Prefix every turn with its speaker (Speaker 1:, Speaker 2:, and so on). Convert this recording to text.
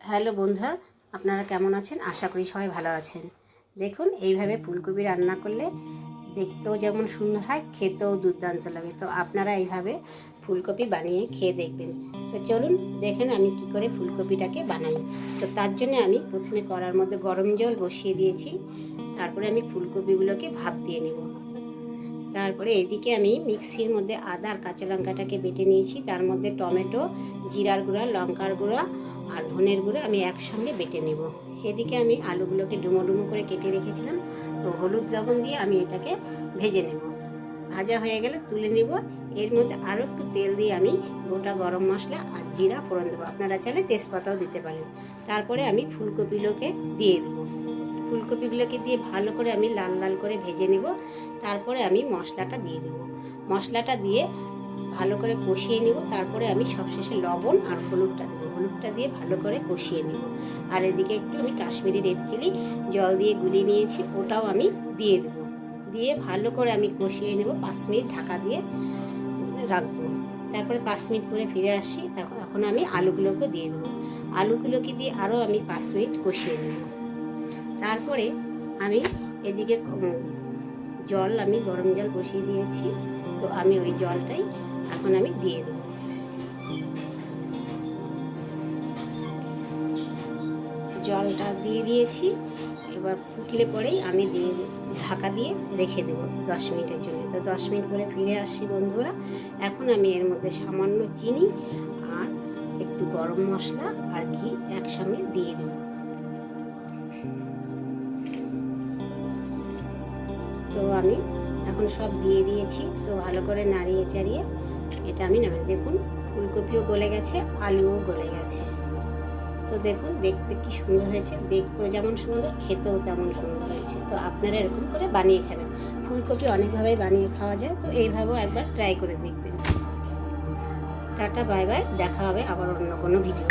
Speaker 1: Hello বন্ধুরা, আপনারা কেমন আছেন? আশা করি সবাই ভালো আছেন। দেখুন, এইভাবে ফুলকপি রান্না করলে দেখতেও যেমন সুন্দর হয়, খেতেও দুর্দান্ত লাগে। তো আপনারা এইভাবে ফুলকপি বানিয়ে খেয়ে দেখবেন। তো চলুন দেখেন আমি কি করে ফুলকপিটাকে বানাই। তো তার জন্য আমি প্রথমে কড়ার মধ্যে গরম জল বসিয়ে দিয়েছি। তারপরে আমি ফুলকপিগুলোকে ভাপ দিয়ে নেব। তারপরে এদিকে আমি মিক্সির মধ্যে আদা আর কাঁচা লঙ্কাটাকে বেটে নিয়েছি। তার মধ্যে টমেটো, জিরার গুঁড়া, লঙ্কার গুঁড়া আর ধনের গুঁড়ো আমি একসঙ্গে বেটে নেব। এদিকে আমি আলুগুলোকে ডুমো ডুমো করে কেটে রেখেছিলাম। তো হলুদ লবণ দিয়ে আমি এটাকে ভেজে নেব। ভাজা হয়ে গেলে তুলে নেব। এর মধ্যে আরও একটু তেল দিয়ে আমি গোটা গরম মশলা আর জিরা ফোড়ন দেবো। আপনারা চাইলে তেজপাতাও দিতে পারেন। তারপরে আমি ফুলকপিগুলোকে দিয়ে দেবো। ফুলকপিগুলোকে দিয়ে ভালো করে আমি লাল লাল করে ভেজে নেব। তারপরে আমি মশলাটা দিয়ে দেব। মশলাটা দিয়ে ভালো করে কষিয়ে নেব। তারপরে আমি সবশেষে লবণ আর হলুদটা দেবো। হলুদটা দিয়ে ভালো করে কষিয়ে নেব। আর এদিকে একটু আমি কাশ্মীরি রেড চিলি জল দিয়ে গুলিয়ে নিয়েছি, ওটাও আমি দিয়ে দেবো। দিয়ে ভালো করে আমি কষিয়ে নেব। 5 মিনিট ঢাকা দিয়ে রাখবো। তারপরে 5 মিনিট করে ফিরে আসছি। এখন আমি আলুগুলোকে দিয়ে দেবো। আলুগুলোকে দিয়ে আরও আমি 5 মিনিট কষিয়ে নেব। তারপরে আমি এদিকে আমি গরম জল বসিয়ে দিয়েছি। তো আমি ওই জলটাই এখন আমি দিয়ে দেব। জলটা দিয়ে দিয়েছি। এবার ফুটলে পরেই আমি ঢাকা দিয়ে রেখে দেব 10 মিনিটের জন্য। তো 10 মিনিট পরে ফিরে আসছি বন্ধুরা। এখন আমি এর মধ্যে সামান্য চিনি আর একটু গরম মশলা আর ঘি একসঙ্গে দিয়ে দেব। তো আমি এখন সব দিয়ে দিয়েছি। তো ভালো করে নাড়িয়ে চাড়িয়ে এটা আমি নামিয়ে, দেখুন ফুলকপিও গলে গেছে, আলুও গলে গেছে। তো দেখুন দেখতে কি সুন্দর হয়েছে, দেখতেও যেমন সুন্দর, খেতেও তেমন সুন্দর হয়েছে। তো আপনারা এরকম করে বানিয়ে খাবেন। ফুলকপি অনেকভাবেই বানিয়ে খাওয়া যায়, তো এইভাবেও একবার ট্রাই করে দেখবেন। টাটা, বাই বাই, দেখা হবে আবার অন্য কোনো ভিডিও।